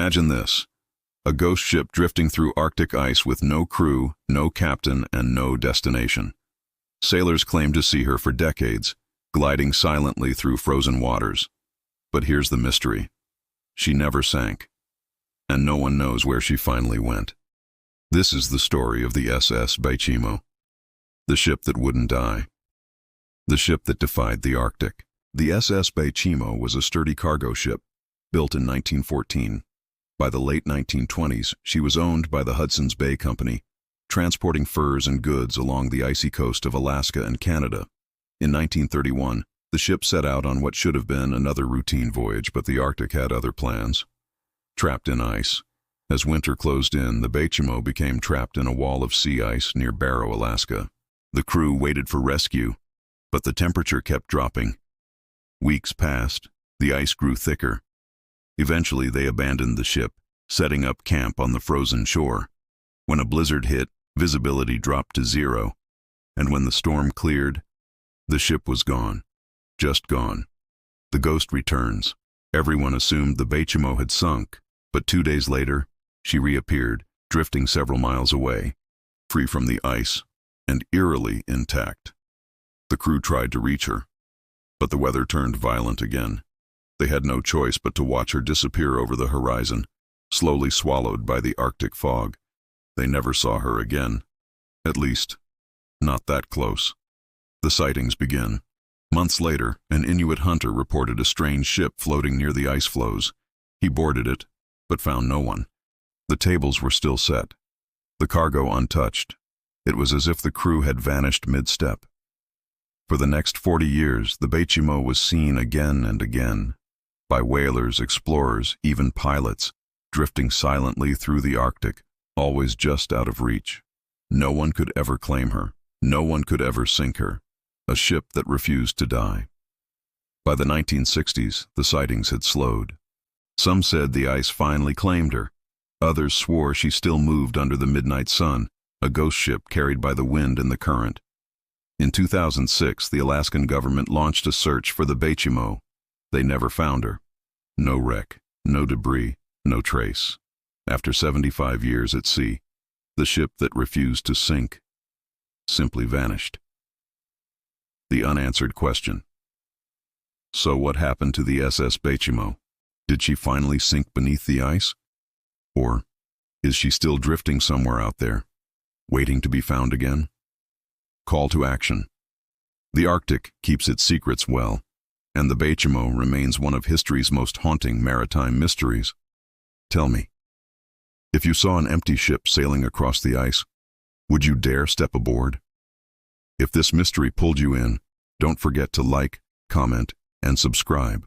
Imagine this: a ghost ship drifting through Arctic ice with no crew, no captain, and no destination. Sailors claim to see her for decades, gliding silently through frozen waters. But here's the mystery: she never sank, and no one knows where she finally went. This is the story of the SS Baychimo, the ship that wouldn't die, the ship that defied the Arctic. The SS Baychimo was a sturdy cargo ship, built in 1914. By the late 1920s, she was owned by the Hudson's Bay Company, transporting furs and goods along the icy coast of Alaska and Canada. In 1931, the ship set out on what should have been another routine voyage, but the Arctic had other plans. Trapped in ice. As winter closed in, the Baychimo became trapped in a wall of sea ice near Barrow, Alaska. The crew waited for rescue, but the temperature kept dropping. Weeks passed. The ice grew thicker. Eventually, they abandoned the ship, setting up camp on the frozen shore. When a blizzard hit, visibility dropped to zero, and when the storm cleared, the ship was gone. Just gone. The ghost returns. Everyone assumed the Baychimo had sunk, but 2 days later, she reappeared, drifting several miles away, free from the ice and eerily intact. The crew tried to reach her, but the weather turned violent again. They had no choice but to watch her disappear over the horizon, slowly swallowed by the Arctic fog. They never saw her again. At least, not that close. The sightings begin. Months later, an Inuit hunter reported a strange ship floating near the ice floes. He boarded it, but found no one. The tables were still set, the cargo untouched. It was as if the crew had vanished mid-step. For the next 40 years, the Baychimo was seen again and again, by whalers, explorers, even pilots, drifting silently through the Arctic, always just out of reach. No one could ever claim her. No one could ever sink her. A ship that refused to die. By the 1960s, the sightings had slowed. Some said the ice finally claimed her. Others swore she still moved under the midnight sun, a ghost ship carried by the wind and the current. In 2006, the Alaskan government launched a search for the Baychimo. They never found her. No wreck, no debris, no trace. After 75 years at sea, the ship that refused to sink simply vanished. The unanswered question. So what happened to the SS Baychimo? Did she finally sink beneath the ice? Or is she still drifting somewhere out there, waiting to be found again? Call to action. The Arctic keeps its secrets well, and the Baychimo remains one of history's most haunting maritime mysteries. Tell me, if you saw an empty ship sailing across the ice, would you dare step aboard? If this mystery pulled you in, don't forget to like, comment, and subscribe.